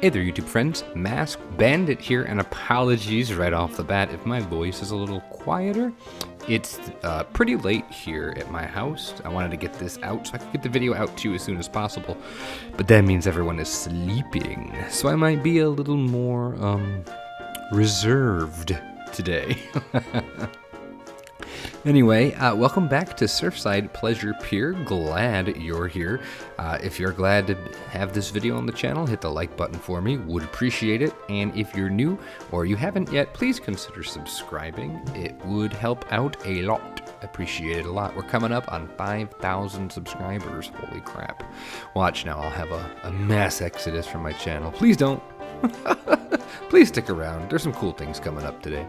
Hey there, YouTube friends. Mask Bandit here, and apologies right off the bat if my voice is a little quieter. It's pretty late here at my house. I wanted to get this out so I could get the video out to you as soon as possible, but that means everyone is sleeping, so I might be a little more reserved today. Anyway, welcome back to Surfside Pleasure Pier. Glad you're here. If you're glad to have this video on the channel, hit the like button for me. Would appreciate it. And if you're new or you haven't yet, please consider subscribing. It would help out a lot. Appreciate it a lot. We're coming up on 5,000 subscribers. Holy crap. Watch now. I'll have a mass exodus from my channel. Please don't. Please stick around. There's some cool things coming up today.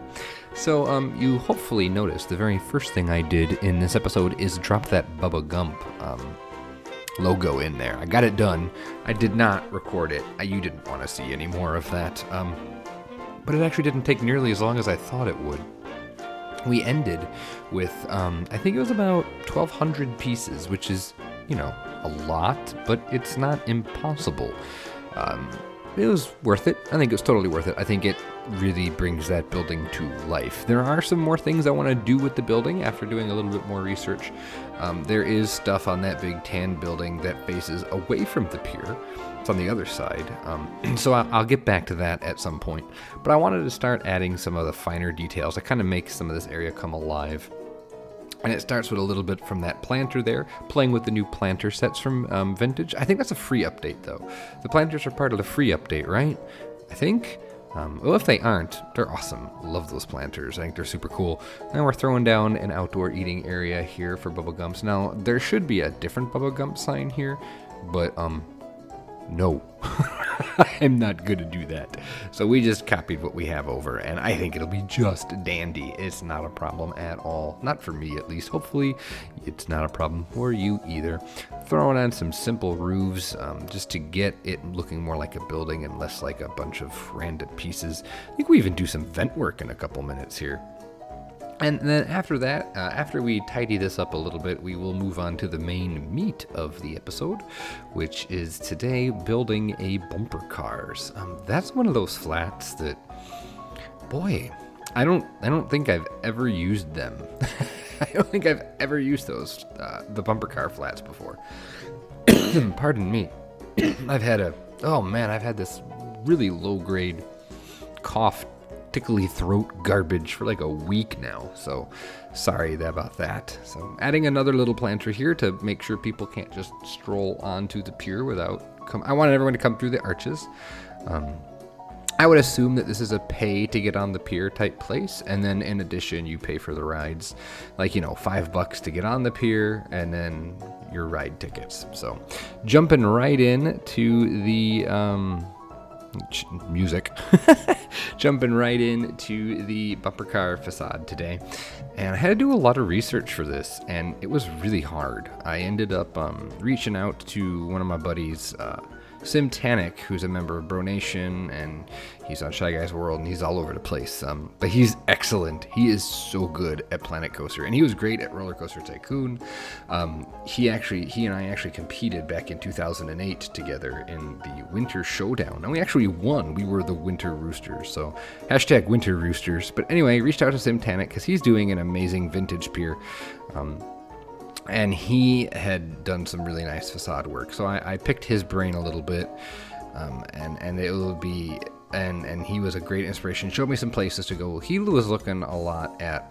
So, you hopefully noticed the very first thing I did in this episode is drop that bubblegum logo in there. I got it done. I did not record it. You didn't want to see any more of that. But it actually didn't take nearly as long as I thought it would. We ended with, I think it was about 1,200 pieces, which is, you know, a lot, but it's not impossible. It was worth it. I think it was totally worth it. I think it really brings that building to life. There are some more things I want to do with the building after doing a little bit more research. There is stuff on that big tan building that faces away from the pier. It's on the other side. So I'll get back to that at some point. But I wanted to start adding some of the finer details that kind of make some of this area come alive. And it starts with a little bit from that planter there, playing with the new planter sets from Vintage. I think that's a free update, though. The planters are part of the free update, right? I think. Well, if they aren't, they're awesome. Love those planters. I think they're super cool. And we're throwing down an outdoor eating area here for bubblegums. Now, there should be a different bubblegum sign here, but, no. I'm not going to do that. So we just copied what we have over, and I think it'll be just dandy. It's not a problem at all. Not for me, at least. Hopefully, it's not a problem for you either. Throwing on some simple roofs just to get it looking more like a building and less like a bunch of random pieces. I think we even do some vent work in a couple minutes here. And then after that, after we tidy this up a little bit, we will move on to the main meat of the episode, which is today building a bumper cars. That's one of those flats that, boy, I don't think I've ever used them. I don't think I've ever used those, the bumper car flats before. Pardon me. I've had this really low grade cough, tickly throat garbage for like a week now, so sorry about that. So adding another little planter here to make sure people can't just stroll onto the pier without I wanted everyone to come through the arches. I would assume that this is a pay to get on the pier type place, and then in addition you pay for the rides, like, you know, $5 to get on the pier and then your ride tickets. So jumping right in to the music. Jumping right into the bumper car facade today, and I had to do a lot of research for this, and it was really hard. I ended up reaching out to one of my buddies, Simtanic, who's a member of Bro Nation, and he's on Shy Guys World, and he's all over the place. But he's excellent. He is so good at Planet Coaster, and he was great at RollerCoaster Tycoon. He and I actually competed back in 2008 together in the Winter Showdown, and we actually won. We were the Winter Roosters, so hashtag Winter Roosters. But anyway, reached out to Simtanic because he's doing an amazing vintage pier. And he had done some really nice facade work, so I picked his brain a little bit, and it will be, and he was a great inspiration. Showed me some places to go. He was looking a lot at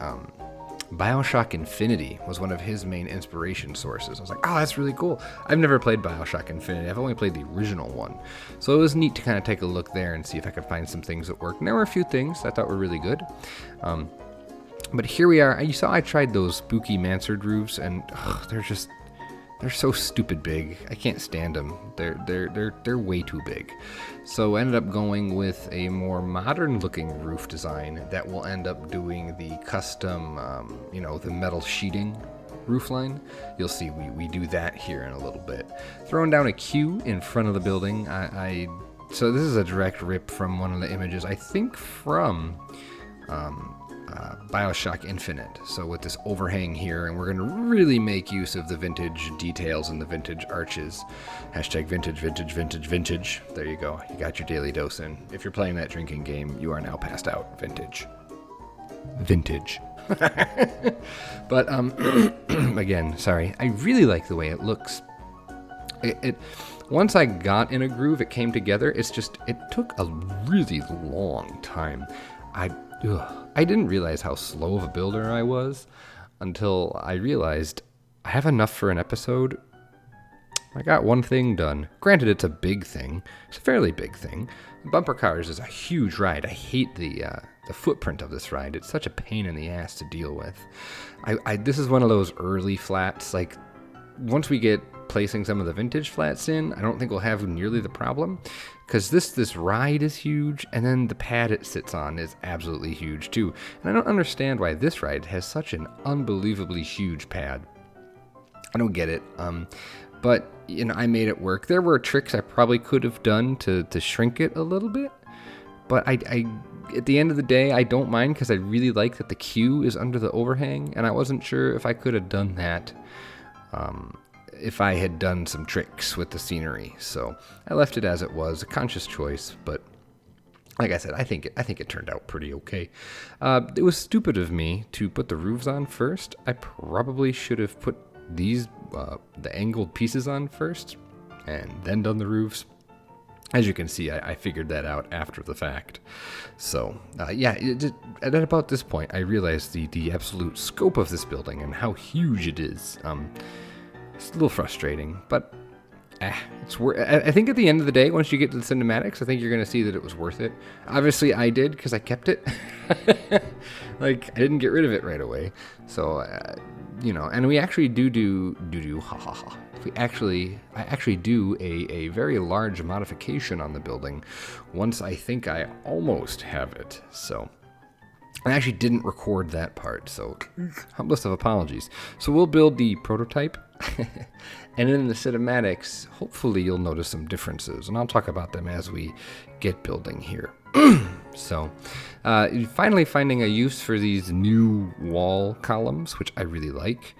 BioShock Infinity was one of his main inspiration sources. I was like, oh, that's really cool. I've never played BioShock Infinity. I've only played the original one, so it was neat to kind of take a look there and see if I could find some things that worked. And there were a few things I thought were really good. But here we are. You saw I tried those spooky mansard roofs, and they're so stupid big. I can't stand them. They're way too big. So I ended up going with a more modern looking roof design that will end up doing the custom, the metal sheeting roof line. You'll see we do that here in a little bit. Throwing down a queue in front of the building. So this is a direct rip from one of the images, I think from BioShock Infinite. So with this overhang here, and we're going to really make use of the vintage details and the vintage arches. Hashtag vintage, vintage, vintage, vintage. There you go. You got your daily dose in. If you're playing that drinking game, you are now passed out. Vintage. Vintage. But again, sorry. I really like the way it looks. It once I got in a groove, it came together. It took a really long time. I didn't realize how slow of a builder I was until I realized I have enough for an episode. I got one thing done. Granted, it's a big thing. It's a fairly big thing. Bumper cars is a huge ride. I hate the footprint of this ride. It's such a pain in the ass to deal with. This is one of those early flats. Like, once we get placing some of the vintage flats in, I don't think we'll have nearly the problem, because this ride is huge, and then the pad it sits on is absolutely huge too. And I don't understand why this ride has such an unbelievably huge pad. I don't get it. But I made it work. There were tricks I probably could have done to shrink it a little bit, but I at the end of the day, I don't mind, because I really like that the queue is under the overhang, and I wasn't sure if I could have done that if I had done some tricks with the scenery. So I left it as it was, a conscious choice, but like I said, I think it turned out pretty okay. It was stupid of me to put the roofs on first. I probably should have put these the angled pieces on first and then done the roofs. As you can see, I figured that out after the fact. So at about this point, I realized the absolute scope of this building and how huge it is. It's a little frustrating, but it's worth. I think at the end of the day, once you get to the cinematics, I think you're going to see that it was worth it. Obviously, I did, because I kept it. Like, I didn't get rid of it right away. So, and we actually do ha ha ha. I actually do a very large modification on the building once I think I almost have it. So I actually didn't record that part, so humblest of apologies. So we'll build the prototype, and in the cinematics, hopefully you'll notice some differences, and I'll talk about them as we get building here. So, finally finding a use for these new wall columns, which I really like.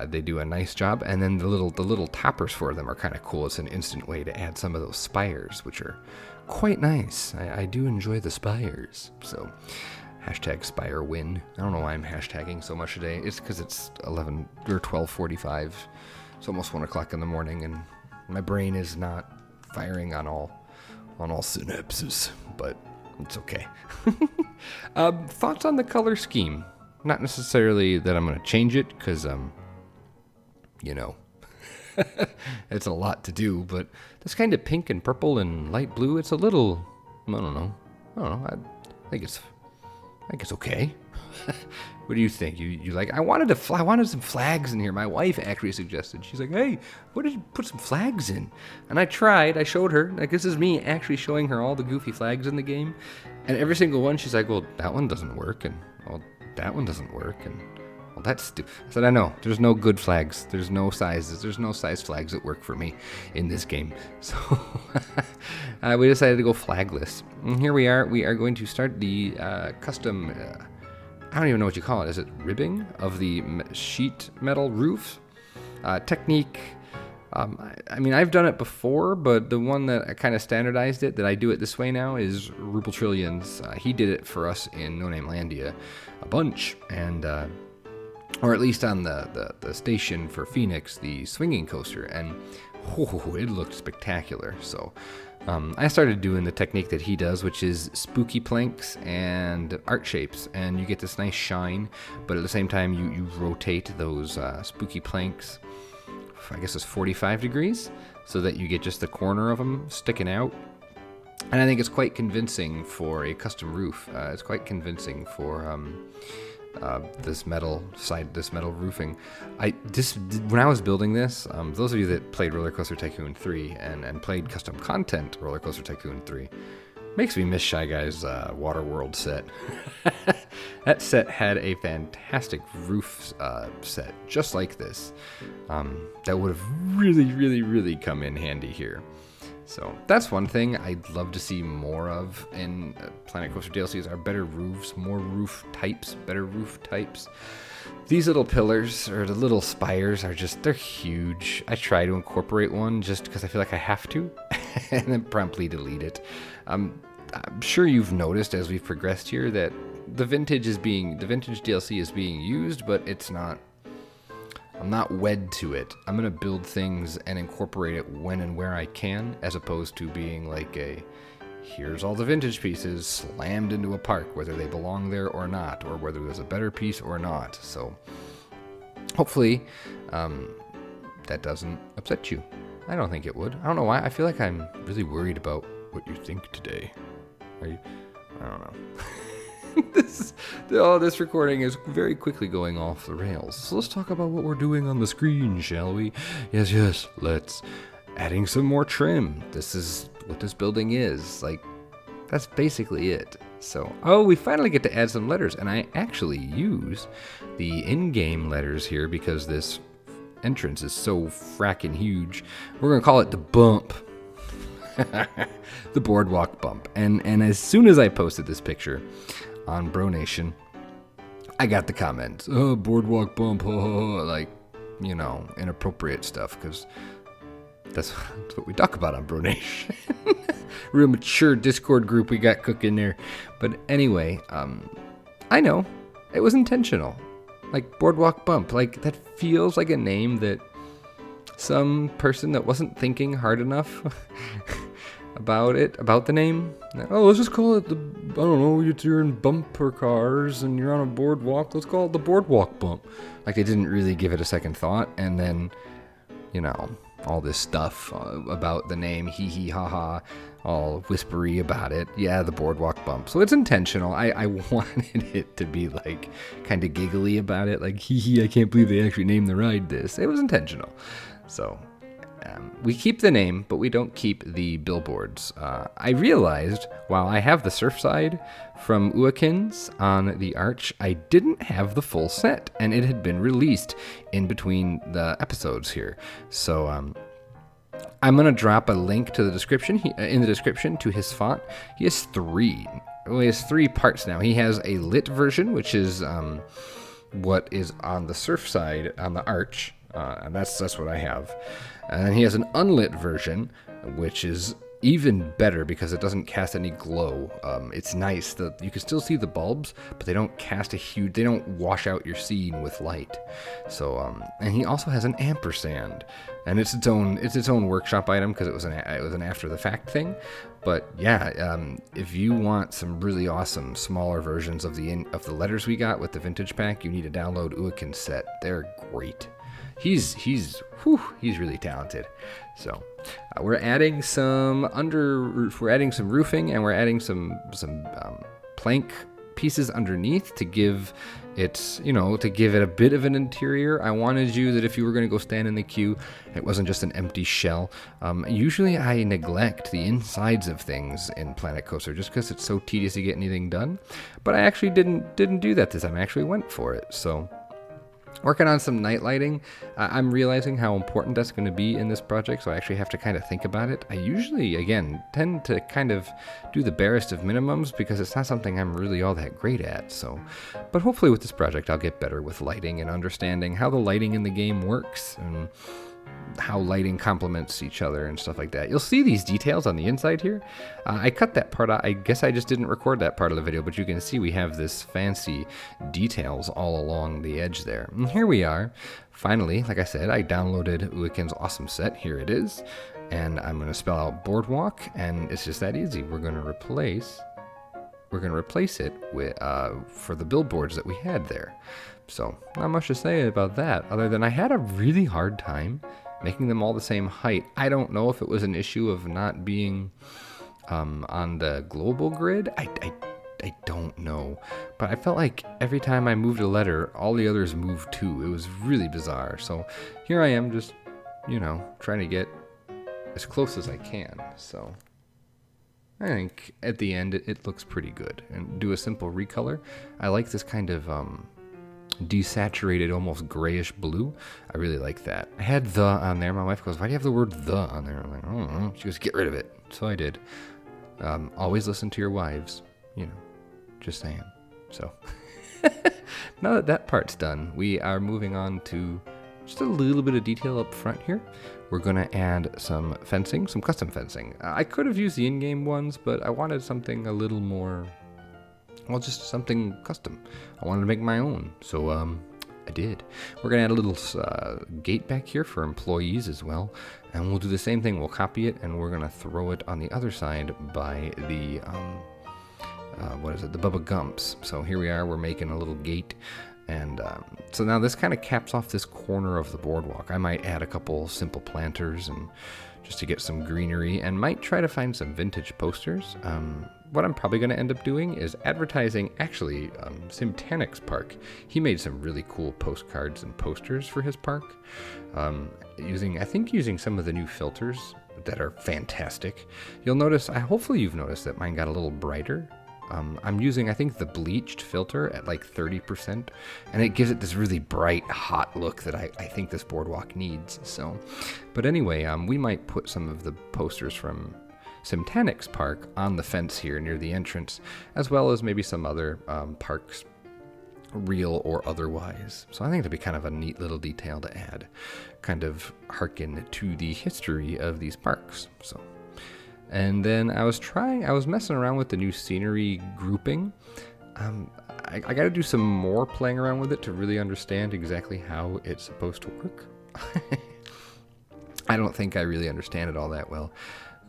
They do a nice job, and then the little toppers for them are kind of cool. It's an instant way to add some of those spires, which are quite nice. I do enjoy the spires, so hashtag spire win. I don't know why I'm hashtagging so much today. It's because it's 11 or 12:45. It's almost 1 o'clock in the morning, and my brain is not firing on all synapses, but it's okay. Thoughts on the color scheme? Not necessarily that I'm going to change it, because it's a lot to do, but this kind of pink and purple and light blue, it's a little, I don't know. I think it's okay. What do you think? You like? I wanted some flags in here. My wife actually suggested. She's like, "Hey, what did you put some flags in?" And I tried. I showed her. Like, this is me actually showing her all the goofy flags in the game, and every single one, she's like, "Well, that one doesn't work," and "Well, that one doesn't work," and "Well, that's stupid." I said, "I know. There's no good flags. There's no sizes. There's no size flags that work for me in this game." So we decided to go flagless. And here we are. We are going to start the custom. I don't even know what you call it. Is it ribbing of the sheet metal roof? Technique. I mean, I've done it before, but the one that I kind of standardized it, that I do it this way now, is Ruble Trillions. He did it for us in No Name Landia a bunch, and or at least on the station for Phoenix, the swinging coaster, and it looked spectacular. So I started doing the technique that he does, which is spooky planks and art shapes, and you get this nice shine, but at the same time you rotate those spooky planks, I guess it's 45 degrees, so that you get just the corner of them sticking out. And I think it's quite convincing for a custom roof. It's quite convincing for this metal roofing. When I was building this, those of you that played RollerCoaster Tycoon 3 and played custom content RollerCoaster Tycoon 3, makes me miss Shy Guy's Water World set. That set had a fantastic roof set just like this that would have really, really, really come in handy here. So that's one thing I'd love to see more of in Planet Coaster DLCs are better roofs, more roof types, better roof types. These little pillars or the little spires are just, they're huge. I try to incorporate one just because I feel like I have to and then promptly delete it. I'm sure you've noticed as we've progressed here that the vintage DLC is being used, but it's not, I'm not wed to it. I'm going to build things and incorporate it when and where I can, as opposed to being like here's all the vintage pieces slammed into a park, whether they belong there or not, or whether there's a better piece or not. So hopefully that doesn't upset you. I don't think it would. I don't know why. I feel like I'm really worried about what you think today. Are you? I don't know. This recording is very quickly going off the rails. So let's talk about what we're doing on the screen, shall we? Yes, let's. Adding some more trim. This is what this building is. Like, that's basically it. So, we finally get to add some letters, and I actually use the in-game letters here because this entrance is so frackin' huge. We're gonna call it the bump. The Boardwalk Bump. And as soon as I posted this picture on Bro Nation, I got the comments. Oh, Boardwalk Bump, like, inappropriate stuff, because that's what we talk about on Bro Nation. Real mature Discord group we got cooking there. But anyway, I know it was intentional. Like Boardwalk Bump, like that feels like a name that some person that wasn't thinking hard enough about the name. Let's just call it you're in bumper cars and you're on a boardwalk. Let's call it the Boardwalk Bump. Like they didn't really give it a second thought, and then, all this stuff about the name, hee hee ha ha, all whispery about it. Yeah, the Boardwalk Bump. So it's intentional. I wanted it to be like kind of giggly about it, like hee hee, I can't believe they actually named the ride this. It was intentional. So we keep the name, but we don't keep the billboards. I realized while I have the Surfside from UaKin's on the arch, I didn't have the full set, and it had been released in between the episodes here. So I'm gonna drop a link to the description in the description to his font. He has three parts now. He has a lit version, which is what is on the Surfside on the arch. And that's what I have. And then he has an unlit version, which is even better because it doesn't cast any glow. It's nice that you can still see the bulbs, but they don't they don't wash out your scene with light. So, and he also has an ampersand, and it's its own workshop item because it was an after the fact thing. But yeah, if you want some really awesome smaller versions of the letters we got with the vintage pack, you need to download UaKin's set. They're great. He's really talented. So we're adding some roofing, and we're adding some plank pieces underneath to give it a bit of an interior. I wanted you that if you were going to go stand in the queue, it wasn't just an empty shell. Usually I neglect the insides of things in Planet Coaster just because it's so tedious to get anything done. But I actually didn't do that this time. I actually went for it. So working on some night lighting. I'm realizing how important that's going to be in this project, so I actually have to kind of think about it. I usually, again, tend to kind of do the barest of minimums because it's not something I'm really all that great at. So, but hopefully with this project I'll get better with lighting and understanding how the lighting in the game works and how lighting complements each other and stuff like that. You'll see these details on the inside here. I cut that part out. I guess I just didn't record that part of the video, but you can see we have this fancy details all along the edge there. And here we are. Finally, like I said, I downloaded UaKin's awesome set. Here it is. And I'm going to spell out Boardwalk, and it's just that easy. We're going to replace it with for the billboards that we had there. So not much to say about that, other than I had a really hard time making them all the same height. I don't know if it was an issue of not being on the global grid. I don't know. But I felt like every time I moved a letter, all the others moved too. It was really bizarre. So here I am just, trying to get as close as I can. So I think at the end it looks pretty good. And do a simple recolor. I like this kind of desaturated, almost grayish blue. I really like that. I had the on there. My wife goes, "Why do you have the word the on there?" I'm like, "I don't know." She goes, "Get rid of it." So I did. Always listen to your wives, just saying. So now that that part's done, we are moving on to just a little bit of detail up front here. We're going to add some fencing, some custom fencing. I could have used the in-game ones, but I wanted something a little more, well, just something custom. I wanted to make my own, so I did. We're going to add a little gate back here for employees as well, and we'll do the same thing. We'll copy it, and we're going to throw it on the other side by the, the bubblegums. So here we are, we're making a little gate. And so now this kind of caps off this corner of the boardwalk. I might add a couple simple planters and just to get some greenery, and might try to find some vintage posters. What I'm probably going to end up doing is advertising, actually, Simtanic's park. He made some really cool postcards and posters for his park, using some of the new filters that are fantastic. You'll notice, hopefully you've noticed that mine got a little brighter. I'm using, I think, the bleached filter at like 30%, and it gives it this really bright, hot look that I think this boardwalk needs. So, but anyway, we might put some of the posters from Simtanic's park on the fence here near the entrance, as well as maybe some other parks, real or otherwise. So I think it'd be kind of a neat little detail to add, kind of hearken to the history of these parks. So. And then I was messing around with the new scenery grouping. I got to do some more playing around with it to really understand exactly how it's supposed to work. I don't think I really understand it all that well.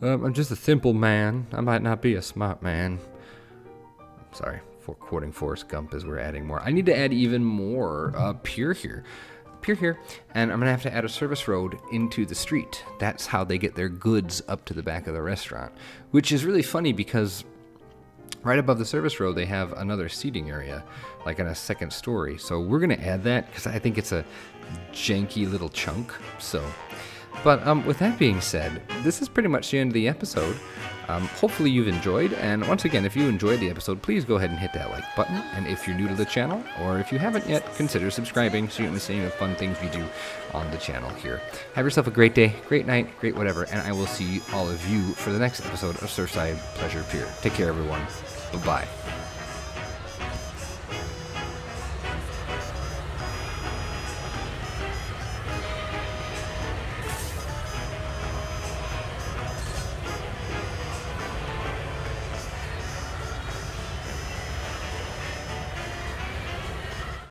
I'm just a simple man. I might not be a smart man. Sorry, for quoting Forrest Gump as we're adding more. I need to add even more pier here. And I'm gonna have to add a service road into the street. That's how they get their goods up to the back of the restaurant, which is really funny because right above the service road they have another seating area, like in a second story. So we're gonna add that because I think it's a janky little chunk. So, but with that being said, this is pretty much the end of the episode. Hopefully you've enjoyed, and once again, if you enjoyed the episode, please go ahead and hit that like button, and if you're new to the channel, or if you haven't yet, consider subscribing so you can see the fun things we do on the channel here. Have yourself a great day, great night, great whatever, and I will see all of you for the next episode of Surfside Pleasure Pier. Take care, everyone. Bye-bye.